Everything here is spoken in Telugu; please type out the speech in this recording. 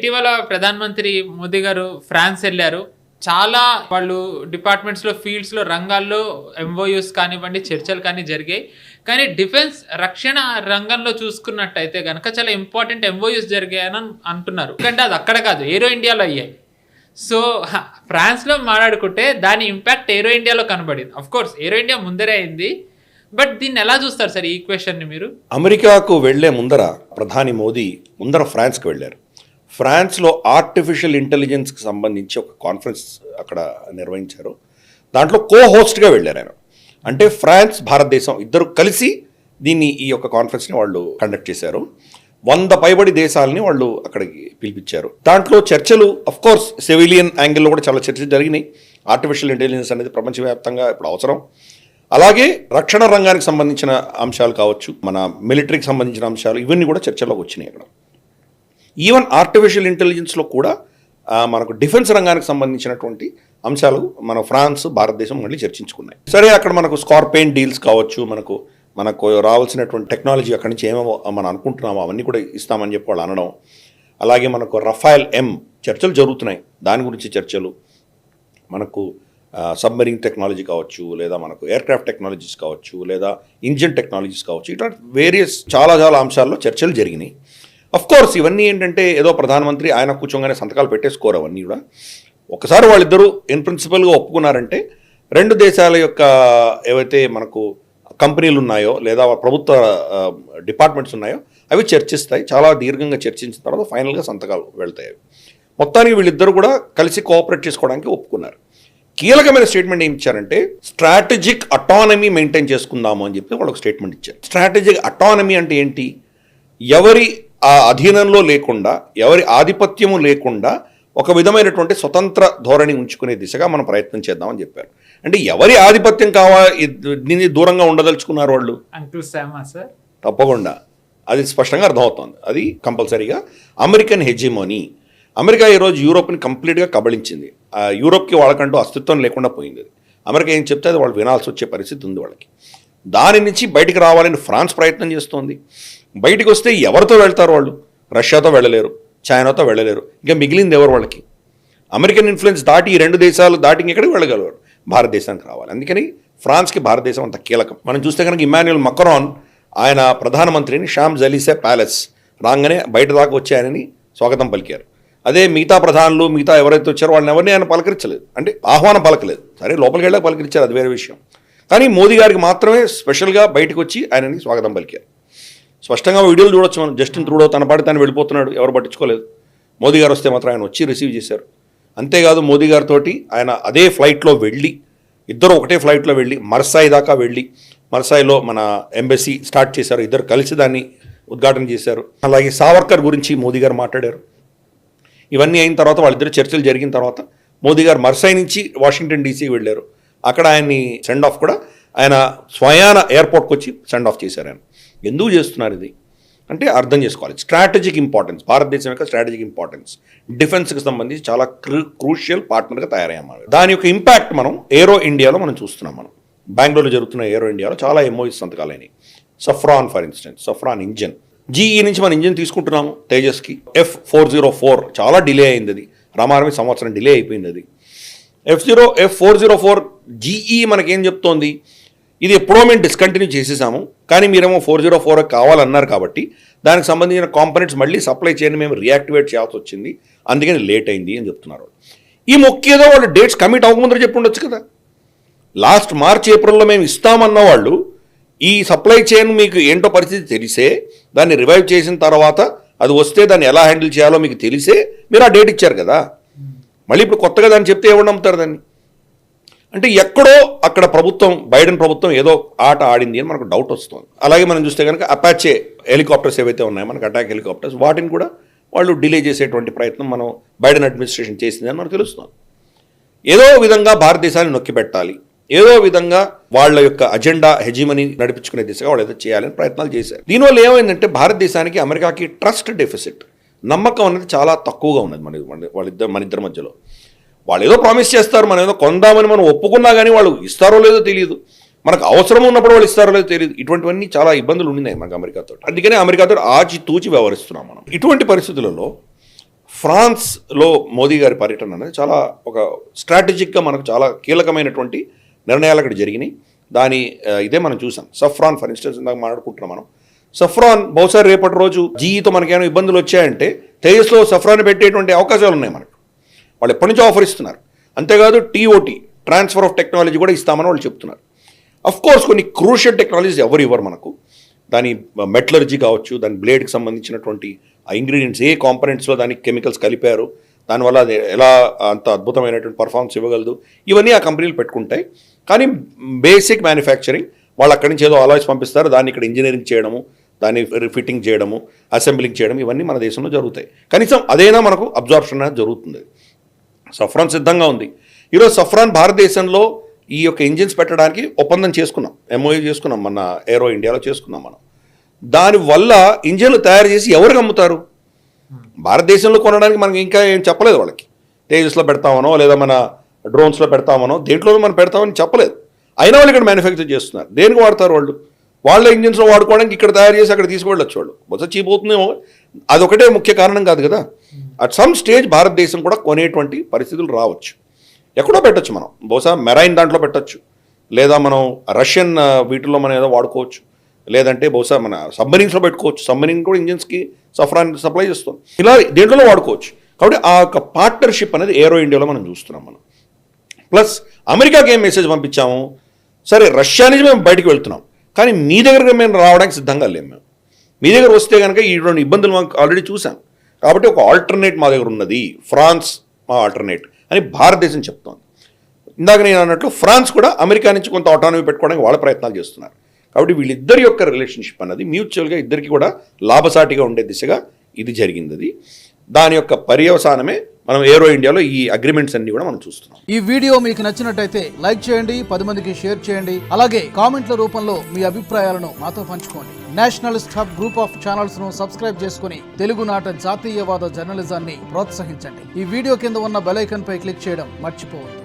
ఇటీవల ప్రధానమంత్రి మోదీ గారు ఫ్రాన్స్ వెళ్ళారు. చాలా వాళ్ళు డిపార్ట్మెంట్స్లో ఫీల్డ్స్లో రంగాల్లో ఎంఓయూస్ కానివ్వండి చర్చలు కానీ జరిగాయి. కానీ డిఫెన్స్ రక్షణ రంగంలో చూసుకున్నట్టయితే కనుక చాలా ఇంపార్టెంట్ ఎంఓయూస్ జరిగాయని అంటున్నారు. ఎందుకంటే అది అక్కడ కాదు, ఏరో ఇండియాలో అయ్యాయి. సో ఫ్రాన్స్లో మాట్లాడుకుంటే దాని ఇంపాక్ట్ ఏరో ఇండియాలో కనబడింది. అఫ్ కోర్స్ ఏరో ఇండియా ముందరే అయింది. బట్ దీన్ని ఎలా చూస్తారు సార్ ఈ ఈక్వేషన్ని మీరు? అమెరికాకు వెళ్లే ముందర ప్రధాని మోదీ ముందర ఫ్రాన్స్కి వెళ్ళారు. ఫ్రాన్స్లో ఆర్టిఫిషియల్ ఇంటెలిజెన్స్కి సంబంధించి ఒక కాన్ఫరెన్స్ అక్కడ నిర్వహించారు. దాంట్లో హోస్ట్గా వెళ్ళారు ఆయన. అంటే ఫ్రాన్స్ భారతదేశం ఇద్దరు కలిసి ఈ యొక్క కాన్ఫరెన్స్ని వాళ్ళు కండక్ట్ చేశారు. 100 పైబడి దేశాలని వాళ్ళు అక్కడికి పిలిపించారు. దాంట్లో చర్చలు కోర్స్ సివిలియన్ యాంగిల్లో కూడా చాలా చర్చలు జరిగినాయి. ఆర్టిఫిషియల్ ఇంటెలిజెన్స్ అనేది ప్రపంచవ్యాప్తంగా ఇప్పుడు అవసరం. అలాగే రక్షణ రంగానికి సంబంధించిన అంశాలు కావచ్చు, మన మిలిటరీకి సంబంధించిన అంశాలు, ఇవన్నీ కూడా చర్చలోకి వచ్చినాయి అక్కడ. ఈవెన్ ఆర్టిఫిషియల్ ఇంటెలిజెన్స్లో కూడా మనకు డిఫెన్స్ రంగానికి సంబంధించినటువంటి అంశాలు మన ఫ్రాన్స్ భారతదేశం మళ్ళీ చర్చించుకున్నాయి. సరే, అక్కడ మనకు స్కార్పియన్ డీల్స్ కావచ్చు, మనకు రావాల్సినటువంటి టెక్నాలజీ అక్కడి నుంచి ఏమేమో మనం అనుకుంటున్నామో అవన్నీ కూడా ఇస్తామని చెప్పి వాళ్ళు అనడం. అలాగే మనకు రఫాయల్ చర్చలు జరుగుతున్నాయి, దాని గురించి చర్చలు. మనకు సబ్మెరీన్ టెక్నాలజీ కావచ్చు, లేదా మనకు ఎయిర్క్రాఫ్ట్ టెక్నాలజీస్ కావచ్చు, లేదా ఇంజిన్ టెక్నాలజీస్ కావచ్చు, ఇట్లా వేరియస్ చాలా అంశాల్లో చర్చలు జరిగినాయి. కోర్స్ ఇవన్నీ ఏంటంటే ఏదో ప్రధానమంత్రి ఆయన కూర్చోగానే సంతకాలు పెట్టేసుకోరు. అవన్నీ కూడా ఒకసారి వాళ్ళిద్దరూ ఇన్ ప్రిన్సిపల్గా ఒప్పుకున్నారంటే రెండు దేశాల యొక్క ఏవైతే మనకు కంపెనీలు ఉన్నాయో లేదా ప్రభుత్వ డిపార్ట్మెంట్స్ ఉన్నాయో అవి చర్చిస్తాయి. చాలా దీర్ఘంగా చర్చించిన తర్వాత ఫైనల్గా సంతకాలు వెళ్తాయి. మొత్తానికి వీళ్ళిద్దరూ కూడా కలిసి కోఆపరేట్ చేసుకోవడానికి ఒప్పుకున్నారు. కీలకమైన స్టేట్మెంట్ ఏం ఇచ్చారంటే స్ట్రాటజిక్ అటానమీ మెయింటైన్ చేసుకుందాము అని చెప్పి వాళ్ళు ఒక స్టేట్మెంట్ ఇచ్చారు. స్ట్రాటజిక్ అటానమీ అంటే ఏంటి? ఎవరి అధీనంలో లేకుండా, ఎవరి ఆధిపత్యము లేకుండా ఒక విధమైనటువంటి స్వతంత్ర ధోరణి ఉంచుకునే దిశగా మనం ప్రయత్నం చేద్దామని చెప్పారు. అంటే ఎవరి ఆధిపత్యం దీన్ని దూరంగా ఉండదలుచుకున్నారు వాళ్ళు? తప్పకుండా అది స్పష్టంగా అర్థమవుతుంది. అది కంపల్సరీగా అమెరికన్ హెజిమోనీ. అమెరికా ఈరోజు యూరోప్ని కంప్లీట్గా కబళించింది. యూరోప్కి వాళ్ళకంటూ అస్తిత్వం లేకుండా పోయింది. అమెరికా ఏం చెప్తే అది వాళ్ళు వినాల్సి వచ్చే పరిస్థితి ఉంది వాళ్ళకి. దాని నుంచి బయటికి రావాలని ఫ్రాన్స్ ప్రయత్నం చేస్తోంది. బయటికి వస్తే ఎవరితో వెళ్తారు వాళ్ళు? రష్యాతో వెళ్ళలేరు, చైనాతో వెళ్ళలేరు. ఇంకా మిగిలింది ఎవరు వాళ్ళకి? అమెరికన్ ఇన్ఫ్లుయెన్స్ దాటి ఈ రెండు దేశాలు దాటి ఎక్కడికి వెళ్ళగలరు? భారతదేశానికి రావాలి. అందుకని ఫ్రాన్స్కి భారతదేశం అంత కీలకం. మనం చూస్తే కనుక ఇమాన్యుయల్ మక్రాన్ ఆయన ప్రధానమంత్రిని షాంప్స్ ఎలీసే ప్యాలెస్ రాగానే బయట దాకా వచ్చి ఆయనని స్వాగతం పలికారు. అదే మిగతా ప్రధానులు మిగతా ఎవరైతే వచ్చారో వాళ్ళని ఎవరిని ఆయన పలకరించలేదు, అంటే ఆహ్వానం పలకలేదు. సరే, లోపలికి వెళ్ళాక పలకరించారు, అది వేరే విషయం. కానీ మోదీ గారికి మాత్రమే స్పెషల్గా బయటకు వచ్చి ఆయనని స్వాగతం పలికారు. స్పష్టంగా వీడియోలు చూడొచ్చు మనం. జస్టిన్ ట్రూడో తన పాటి తను వెళ్ళిపోతున్నాడు, ఎవరు పట్టించుకోలేదు. మోదీ గారు వస్తే మాత్రం ఆయన వచ్చి రిసీవ్ చేశారు. అంతేకాదు మోదీ గారితో ఆయన అదే ఫ్లైట్లో వెళ్ళి, ఇద్దరు ఒకటే ఫ్లైట్లో వెళ్ళి మర్సాయి దాకా వెళ్ళి, మర్సాయిలో మన ఎంబసీ స్టార్ట్ చేశారు. ఇద్దరు కలిసి దాన్ని ఉద్ఘాటన చేశారు. అలాగే సావర్కర్ గురించి మోదీ గారు మాట్లాడారు. ఇవన్నీ అయిన తర్వాత వాళ్ళిద్దరు చర్చలు జరిగిన తర్వాత మోదీ గారు మర్సాయి నుంచి వాషింగ్టన్ డీసీకి వెళ్ళారు. అక్కడ ఆయన్ని సెండ్ ఆఫ్ కూడా ఆయన స్వయాన ఎయిర్పోర్ట్కి వచ్చి సెండ్ ఆఫ్ చేశారు. ఆయన ఎందుకు చేస్తున్నారు ఇది అంటే అర్థం చేసుకోవాలి. స్ట్రాటజిక్ ఇంపార్టెన్స్, భారతదేశం యొక్క స్ట్రాటజిక్ ఇంపార్టెన్స్, డిఫెన్స్కి సంబంధించి చాలా క్రూషియల్ పార్ట్నర్గా తయారయ్యాము. దాని యొక్క ఇంపాక్ట్ మనం ఏరో ఇండియాలో మనం చూస్తున్నాం. మనం బెంగళూరులో జరుగుతున్న ఏరో ఇండియాలో చాలా ఎంఓయూస్ సంతకాలు అయినాయి. Saffron for instance, saffron engine, GE నుంచి మనం ఇంజిన్ తీసుకుంటున్నాము తేజస్కి. F404 చాలా డిలే అయింది. అది రామారమి సంవత్సరం డిలే అయిపోయింది. అది F404 జీఈ మనకేం చెప్తోంది? ఇది ఎప్పుడో మేము డిస్కంటిన్యూ చేసేసాము, కానీ మీరేమో 404 కావాలన్నారు కాబట్టి దానికి సంబంధించిన కాంపోనెంట్స్ మళ్ళీ సప్లై చేయని మేము రియాక్టివేట్ చేయాల్సి వచ్చింది, అందుకని లేట్ అయింది అని చెప్తున్నారు. ఈ మొక్కేదో వాళ్ళు డేట్స్ కమిట్ అవ్వకముందు చెప్పి ఉండొచ్చు కదా. లాస్ట్ మార్చ్ ఏప్రిల్లో మేము ఇస్తామన్న వాళ్ళు ఈ సప్లై చైన్ మీకు ఏంటో పరిస్థితి తెలిసే, దాన్ని రివైవ్ చేసిన తర్వాత అది వస్తే దాన్ని ఎలా హ్యాండిల్ చేయాలో మీకు తెలిసే మీరు ఆ డేట్ ఇచ్చారు కదా. మళ్ళీ ఇప్పుడు కొత్తగా దాన్ని చెప్తే ఎవరు నమ్ముతారు దాన్ని? అంటే ఎక్కడో అక్కడ ప్రభుత్వం, బైడెన్ ప్రభుత్వం ఏదో ఆట ఆడింది అని మనకు డౌట్ వస్తుంది. అలాగే మనం చూస్తే కనుక అపాచే హెలికాప్టర్స్ ఏవైతే ఉన్నాయో మనకు అటాక్ హెలికాప్టర్స్, వాటిని కూడా వాళ్ళు డిలే చేసేటువంటి ప్రయత్నం మనం బైడెన్ అడ్మినిస్ట్రేషన్ చేసిందని మనకు తెలుస్తుంది. ఏదో విధంగా భారతదేశాన్ని నొక్కి పెట్టాలి, ఏదో విధంగా వాళ్ళ యొక్క అజెండా హెజిమనీ నడిపించుకునే దిశగా వాళ్ళు ఏదో చేయాలని ప్రయత్నాలు చేశారు. దీనివల్ల ఏమైందంటే భారతదేశానికి అమెరికాకి ట్రస్ట్ డెఫిసిట్, నమ్మకం అనేది చాలా తక్కువగా ఉన్నది మన ఇద్దరి మధ్యలో. వాళ్ళు ఏదో ప్రామిస్ చేస్తారు, మనం ఏదో కొందామని మనం ఒప్పుకున్నా కానీ వాళ్ళు ఇస్తారో లేదో తెలియదు, మనకు అవసరం ఉన్నప్పుడు వాళ్ళు ఇస్తారో లేదో తెలియదు. ఇటువంటివన్నీ చాలా ఇబ్బందులు ఉన్నాయి మనకు అమెరికాతో. అందుకనే అమెరికాతో ఆచితూచి వ్యవహరిస్తున్నాం మనం. ఇటువంటి పరిస్థితులలో ఫ్రాన్స్లో మోదీ గారి పర్యటన అనేది చాలా ఒక స్ట్రాటజిక్గా మనకు చాలా కీలకమైనటువంటి నిర్ణయాలు అక్కడ జరిగినాయి. ఇదే మనం చూసాం. సఫ్రాన్ ఫర్ ఇన్స్టెన్స్ ఇందాక మాట్లాడుకుంటున్నాం మనం. సఫ్రాన్ బహుశా రేపటి రోజు జీఈతో మనకేమైనా ఇబ్బందులు వచ్చాయంటే తేజస్లో సఫ్రాన్ పెట్టేటువంటి అవకాశాలు ఉన్నాయి మనకు. వాళ్ళు ఎప్పటి నుంచో ఆఫర్ ఇస్తున్నారు. అంతేకాదు టీఓటీ ట్రాన్స్ఫర్ ఆఫ్ టెక్నాలజీ కూడా ఇస్తామని వాళ్ళు చెప్తున్నారు. కోర్స్ కొన్ని క్రూషియల్ టెక్నాలజీస్ ఎవరు ఇవ్వరు మనకు. దాని మెటలర్జీ కావచ్చు, దాని బ్లేడ్కి సంబంధించినటువంటి ఆ ఇంగ్రీడియంట్స్ ఏ కాంపనెంట్స్లో దానికి కెమికల్స్ కలిపారు, దానివల్ల అది ఎలా అంత అద్భుతమైనటువంటి పర్ఫార్మెన్స్ ఇవ్వగలదు, ఇవన్నీ ఆ కంపెనీలు పెట్టుకుంటాయి. కానీ బేసిక్ మ్యానుఫ్యాక్చరింగ్ వాళ్ళు అక్కడి నుంచి ఏదో అలాయ్స్ పంపిస్తారు, దాన్ని ఇక్కడ ఇంజనీరింగ్ చేయడము, దాన్ని ఫిట్టింగ్ చేయడము, అసెంబ్లింగ్ చేయడం, ఇవన్నీ మన దేశంలో జరుగుతాయి. కనీసం అదైనా మనకు అబ్జార్ప్షన్ అనేది జరుగుతుంది. సఫ్రాన్ సిద్ధంగా ఉంది. ఈరోజు సఫ్రాన్ భారతదేశంలో ఈ యొక్క ఇంజిన్స్ పెట్టడానికి ఒప్పందం చేసుకున్నాం, ఎంఓయూ చేసుకున్నాం, మన ఏరో ఇండియాలో చేసుకున్నాం మనం. దానివల్ల ఇంజిన్లు తయారు చేసి ఎవరికి అమ్ముతారు? భారతదేశంలో కొనడానికి మనకి ఇంకా ఏం చెప్పలేదు వాళ్ళకి. తేజస్లో పెడతామనో లేదా మన డ్రోన్స్లో పెడతామనో దేంట్లో మనం పెడతామని చెప్పలేదు. అయినా వాళ్ళు ఇక్కడ మ్యానుఫ్యాక్చర్ చేస్తున్నారు. దేనికి వాడతారు వాళ్ళు? వాళ్ళ ఇంజిన్స్లో వాడుకోవడానికి ఇక్కడ తయారు చేసి అక్కడ తీసుకువెళ్ళొచ్చు వాళ్ళు. బహుశా చీప్ అవుతుందేమో, అదొకటే ముఖ్య కారణం కాదు కదా. అట్ సమ్ స్టేజ్ భారతదేశం కూడా కొనేటువంటి పరిస్థితులు రావచ్చు. ఎక్కడో పెట్టచ్చు మనం, బహుశా మెరైన్ దాంట్లో పెట్టచ్చు, లేదా మనం రష్యన్ వీటిల్లో మనం ఏదో వాడుకోవచ్చు, లేదంటే బహుశా మన సబ్మరీన్స్లో పెట్టుకోవచ్చు. సబ్మరీన్ కూడా ఇంజిన్స్కి సఫ్రాన్ సప్లై చేస్తాం. ఇలా దేంట్లో వాడుకోవచ్చు. కాబట్టి ఆ యొక్క పార్ట్నర్షిప్ అనేది ఏరో ఇండియాలో మనం చూస్తున్నాం మనం. ప్లస్ అమెరికాకి ఏం మెసేజ్ పంపించాము, సరే రష్యా నుంచి మేము బయటకు వెళ్తున్నాం, కానీ మీ దగ్గర మేము రావడానికి సిద్ధంగా లేము. మేము మీ దగ్గర వస్తే కనుక ఈ రెండు ఇబ్బందులు మాకు ఆల్రెడీ చూసాం. కాబట్టి ఒక ఆల్టర్నేట్ మా దగ్గర ఉన్నది, ఫ్రాన్స్ మా ఆల్టర్నేట్ అని భారతదేశం చెప్తోంది. ఇందాక నేను అన్నట్లు ఫ్రాన్స్ కూడా అమెరికా నుంచి కొంత ఆటోనమీ పెట్టుకోవడానికి వాళ్ళ ప్రయత్నాలు చేస్తున్నారు. కాబట్టి వీళ్ళిద్దరి యొక్క రిలేషన్షిప్ అన్నది మ్యూచువల్గా ఇద్దరికి కూడా లాభసాటిగా ఉండే దిశగా ఇది జరిగింది. దాని యొక్క పర్యవసానమే మనం ఏరో ఇండియాలో ఈ అగ్రిమెంట్స్ అన్ని కూడా మనం చూస్తున్నాం. ఈ వీడియో మీకు నచ్చినట్టయితే లైక్ చేయండి, 10 మందికి షేర్ చేయండి. అలాగే కామెంట్ల రూపంలో మీ అభిప్రాయాలను మాతో పంచుకోండి. Nationalist hub group of channels ను సబ్స్క్రైబ్ చేసుకుని తెలుగునాట జాతీయవాద జర్నలిజాన్ని ప్రోత్సహించండి. ఈ వీడియో కింద ఉన్న బెల్ ఐకాన్ పై క్లిక్ చేయడం మర్చిపోవద్దు.